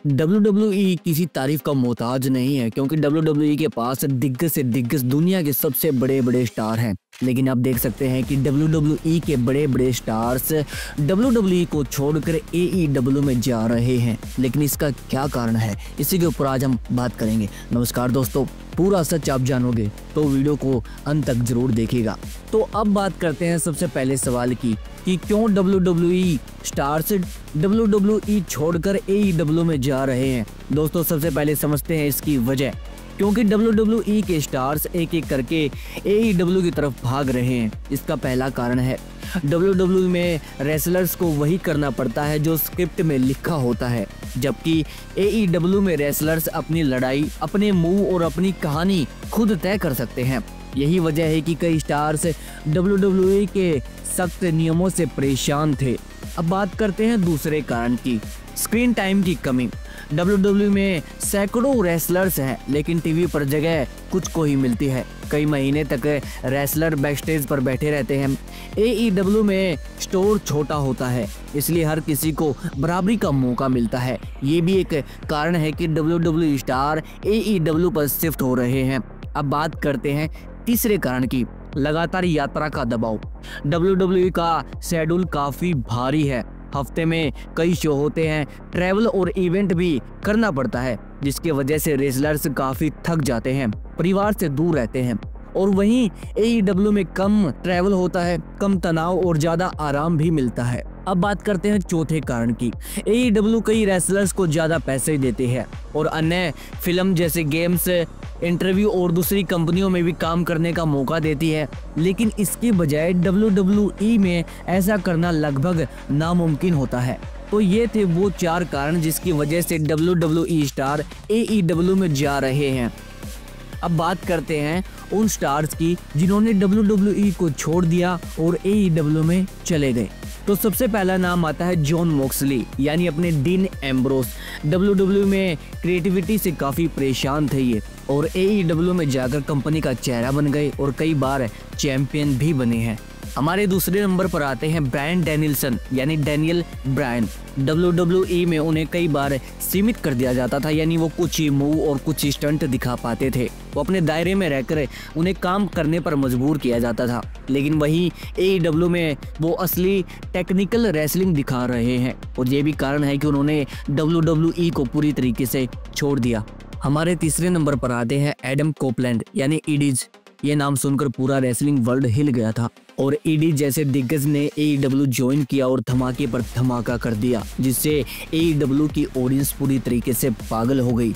WWE किसी तारीफ का मोहताज नहीं है, क्योंकि WWE के पास दिग्गज से दिग्गज दुनिया के सबसे बड़े बड़े स्टार हैं। लेकिन आप देख सकते हैं कि WWE के बड़े बड़े स्टार्स WWE को छोड़कर AEW में जा रहे हैं। लेकिन इसका क्या कारण है, इसी के ऊपर आज हम बात करेंगे। नमस्कार दोस्तों, पूरा सच आप जानोगे तो वीडियो को अंत तक जरूर देखिएगा। तो अब बात करते हैं सबसे पहले सवाल की कि क्यों WWE स्टार्स WWE छोड़कर AEW में जा रहे हैं। दोस्तों सबसे पहले समझते हैं इसकी वजह, क्योंकि WWE के स्टार्स एक एक करके AEW की तरफ भाग रहे हैं। इसका पहला कारण है WWE में रेसलर्स को वही करना पड़ता है जो स्क्रिप्ट में लिखा होता है, जबकि AEW में रेसलर्स अपनी लड़ाई, अपने मूव और अपनी कहानी खुद तय कर सकते हैं। यही वजह है कि कई स्टार्स WWE के सख्त नियमों से परेशान थे। अब बात करते हैं दूसरे कारण की, स्क्रीन टाइम की कमी। WWE में सैकड़ों रेसलर्स हैं, लेकिन टीवी पर जगह कुछ को ही मिलती है। कई महीने तक रेसलर बैकस्टेज पर बैठे रहते हैं। AEW में स्टोर छोटा होता है, इसलिए हर किसी को बराबरी का मौका मिलता है। ये भी एक कारण है कि WWE स्टार AEW पर शिफ्ट हो रहे हैं। अब बात करते हैं तीसरे कारण की, लगातार यात्रा का दबाव। WWE का शेड्यूल काफी भारी है, हफ्ते में कई शो होते हैं, ट्रैवल और इवेंट भी करना पड़ता है, जिसकी वजह से रेसलर्स काफी थक जाते हैं, परिवार से दूर रहते हैं। और वहीं AEW में कम ट्रैवल होता है, कम तनाव और ज्यादा आराम भी मिलता है। अब बात करते हैं चौथे कारण की, AEW कई रेसलर्स को ज्यादा पैसे देते हैं और अन्य फिल्म जैसे गेम्स, इंटरव्यू और दूसरी कंपनियों में भी काम करने का मौका देती है। लेकिन इसके बजाय WWE में ऐसा करना लगभग नामुमकिन होता है। तो ये थे वो 4 कारण जिसकी वजह से WWE स्टार AEW में जा रहे हैं। अब बात करते हैं उन स्टार्स की जिन्होंने WWE को छोड़ दिया और AEW में चले गए। तो सबसे पहला नाम आता है जॉन मॉक्सली, यानी अपने डीन एम्ब्रोस। WWE में क्रिएटिविटी से काफ़ी परेशान थे ये, और AEW में जाकर कंपनी का चेहरा बन गए और कई बार चैंपियन भी बने हैं। हमारे दूसरे नंबर पर आते हैं ब्रायन डैनियल्सन, यानी डैनियल ब्रायन। WWE में उन्हें कई बार सीमित कर दिया जाता था, यानी वो कुछ ही मूव और कुछ ही स्टंट दिखा पाते थे। वो अपने दायरे में रहकर उन्हें काम करने पर मजबूर किया जाता था। लेकिन वहीं AEW में वो असली टेक्निकल रेसलिंग दिखा रहे हैं, और ये भी कारण है कि उन्होंने WWE को पूरी तरीके से छोड़ दिया। हमारे तीसरे नंबर पर आते हैं एडम कोपलैंड, यानी ईडीज। ये नाम सुनकर पूरा रेसलिंग वर्ल्ड हिल गया था, और ईडी जैसे दिग्गज ने AEW ज्वाइन किया और धमाके पर धमाका कर दिया, जिससे AEW की ऑडियंस पूरी तरीके से पागल हो गई।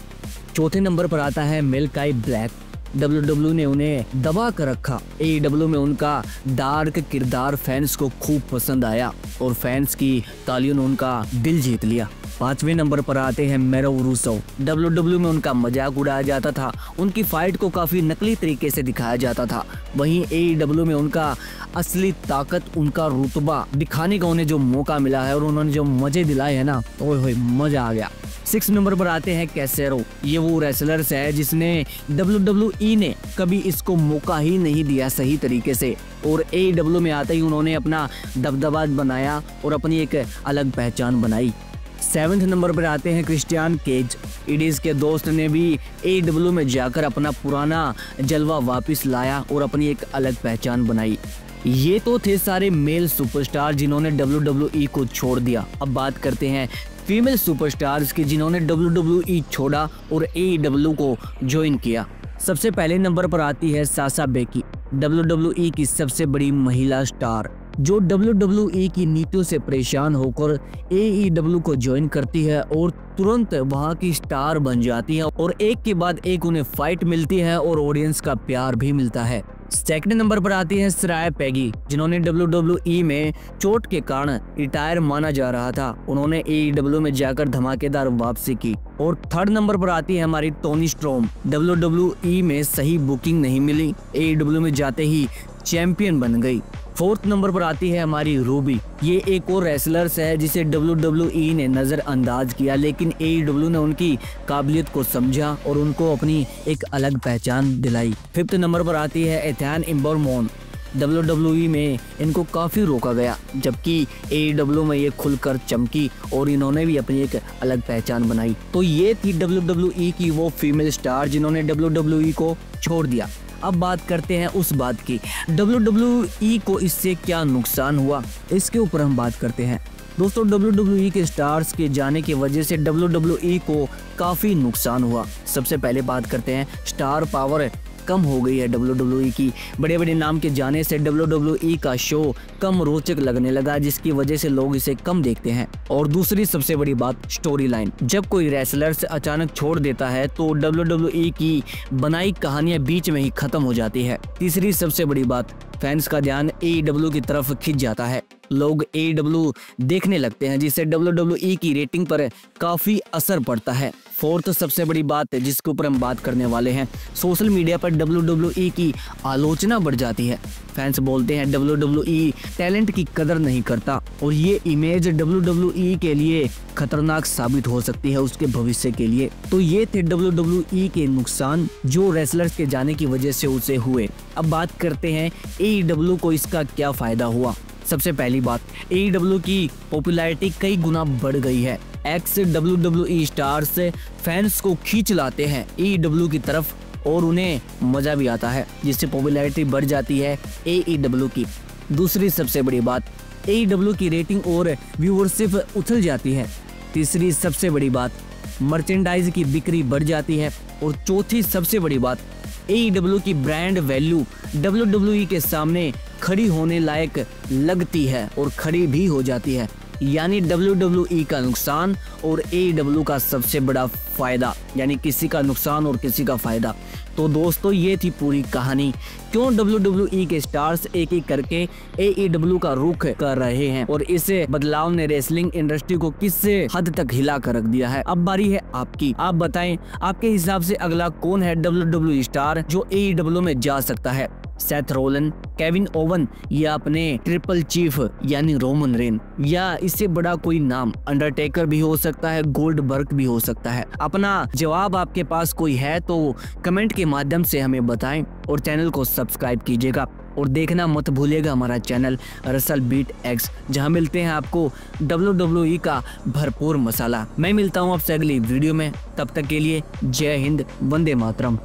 चौथे नंबर पर आता है मेलकाई ब्लैक। WWE ने उन्हें दबा कर रखा। AEW में उनका डार्क किरदार फैंस को खूब पसंद आया और फैंस की तालियों ने उनका दिल जीत लिया। पांचवें नंबर पर आते हैं मेरो रूसो। WWE में उनका मजाक उड़ाया जाता था, उनकी फाइट को काफी नकली तरीके से दिखाया जाता था। वहीं AEW में उनका असली ताकत, उनका रुतबा दिखाने का उन्हें जो मौका मिला है और उन्होंने जो मजे दिलाए हैं ना, ओए मजा आ गया। 6 नंबर पर आते हैं कैसेरो। ये वो रेसलर्स है जिसने WWE ने कभी इसको मौका ही नहीं दिया सही तरीके से, और AEW में आते ही उन्होंने अपना दबदबा बनाया और अपनी एक अलग पहचान बनाई। 7वें नंबर पर आते हैं क्रिस्टियन केज। ईडीज के दोस्त ने भी AEW में जाकर अपना पुराना जलवा वापस लाया और अपनी एक अलग पहचान बनाई। ये तो थे सारे मेल सुपरस्टार जिन्होंने WWE को छोड़ दिया। अब बात करते हैं फीमेल सुपरस्टार्स की जिन्होंने WWE छोड़ा और AEW को ज्वाइन किया। सबसे पहले नंबर पर आती है साशा बेकी, WWE की सबसे बड़ी महिला स्टार, जो WWE की नीतियों से परेशान होकर AEW को ज्वाइन करती है और तुरंत वहां की स्टार बन जाती है, और एक के बाद एक उन्हें फाइट मिलती है और ऑडियंस का प्यार भी मिलता है। सेकंड नंबर पर आती है सराय पैगी, जिन्होंने WWE में चोट के कारण रिटायर माना जा रहा था। उन्होंने AEW में जाकर धमाकेदार वापसी की। और थर्ड नंबर पर आती है हमारी टोनी स्ट्रोम। WWE में सही बुकिंग नहीं मिली, AEW में जाते ही चैंपियन बन गई। फोर्थ नंबर पर आती है हमारी रूबी। ये एक और रेसलर्स है जिसे WWE ने नजरअंदाज किया, लेकिन AEW ने उनकी काबिलियत को समझा और उनको अपनी एक अलग पहचान दिलाई। फिफ्थ नंबर पर आती है एथेन इम्बर्मोन। WWE में इनको काफ़ी रोका गया, जबकि AEW में ये खुलकर चमकी और इन्होंने भी अपनी एक अलग पहचान बनाई। तो ये थी WWE की वो फीमेल स्टार जिन्होंने WWE को छोड़ दिया। अब बात करते हैं उस बात की, WWE को इससे क्या नुकसान हुआ, इसके ऊपर हम बात करते हैं। दोस्तों, WWE के स्टार्स के जाने की वजह से WWE को काफ़ी नुकसान हुआ। सबसे पहले बात करते हैं, स्टार पावर कम हो गई है WWE की। बड़े बड़े नाम के जाने से WWE का शो कम रोचक लगने लगा, जिसकी वजह से लोग इसे कम देखते हैं। और दूसरी सबसे बड़ी बात, स्टोरी लाइन। जब कोई रेसलर से अचानक छोड़ देता है तो WWE की बनाई कहानियां बीच में ही खत्म हो जाती है। तीसरी सबसे बड़ी बात, फैंस का ध्यान AEW की तरफ खिंच जाता है। लोग AEW देखने लगते हैं, जिससे WWE की रेटिंग पर काफ़ी असर पड़ता है। फोर्थ सबसे बड़ी बात जिसके ऊपर हम बात करने वाले हैं, सोशल मीडिया पर WWE की आलोचना बढ़ जाती है। फैंस बोलते हैं WWE टैलेंट की कदर नहीं करता, और ये इमेज WWE के लिए खतरनाक साबित हो सकती है उसके भविष्य के लिए। तो ये थे WWE के नुकसान जो रेसलर्स के जाने की वजह से उसे हुए। अब बात करते हैं AEW को इसका क्या फायदा हुआ। सबसे पहली बात, AEW की पॉपुलैरिटी कई गुना बढ़ गई है। एक्स WWE स्टार्स फैंस को खींच लाते हैं AEW की तरफ और उन्हें मजा भी आता है, जिससे पॉपुलैरिटी बढ़ जाती है AEW की। दूसरी सबसे बड़ी बात, AEW की रेटिंग और व्यूअरशिप उछल जाती है। तीसरी सबसे बड़ी बात, मर्चेंडाइज की बिक्री बढ़ जाती है। और चौथी सबसे बड़ी बात, AEW की ब्रांड वैल्यू WWE के सामने खड़ी होने लायक लगती है और खड़ी भी हो जाती है। यानी WWE का नुकसान और AEW का सबसे बड़ा फायदा, यानी किसी का नुकसान और किसी का फायदा। तो दोस्तों, ये थी पूरी कहानी, क्यों WWE के स्टार्स एक एक करके AEW का रुख कर रहे हैं और इस बदलाव ने रेसलिंग इंडस्ट्री को किस हद तक हिला कर रख दिया है। अब बारी है आपकी, आप बताएं आपके हिसाब से अगला कौन है WWE स्टार जो AEW में जा सकता है। सेथ रोलन, केविन ओवन या अपने ट्रिपल चीफ यानी रोमन रेन, या इससे बड़ा कोई नाम अंडरटेकर भी हो सकता है, गोल्डबर्ग भी हो सकता है। अपना जवाब आपके पास कोई है तो कमेंट के माध्यम से हमें बताएं और चैनल को सब्सक्राइब कीजिएगा और देखना मत भूलिएगा हमारा चैनल रसल बीट एक्स, जहां मिलते हैं आपको WWE का भरपूर मसाला। मैं मिलता हूं आपसे अगली वीडियो में, तब तक के लिए जय हिंद, वंदे मातरम।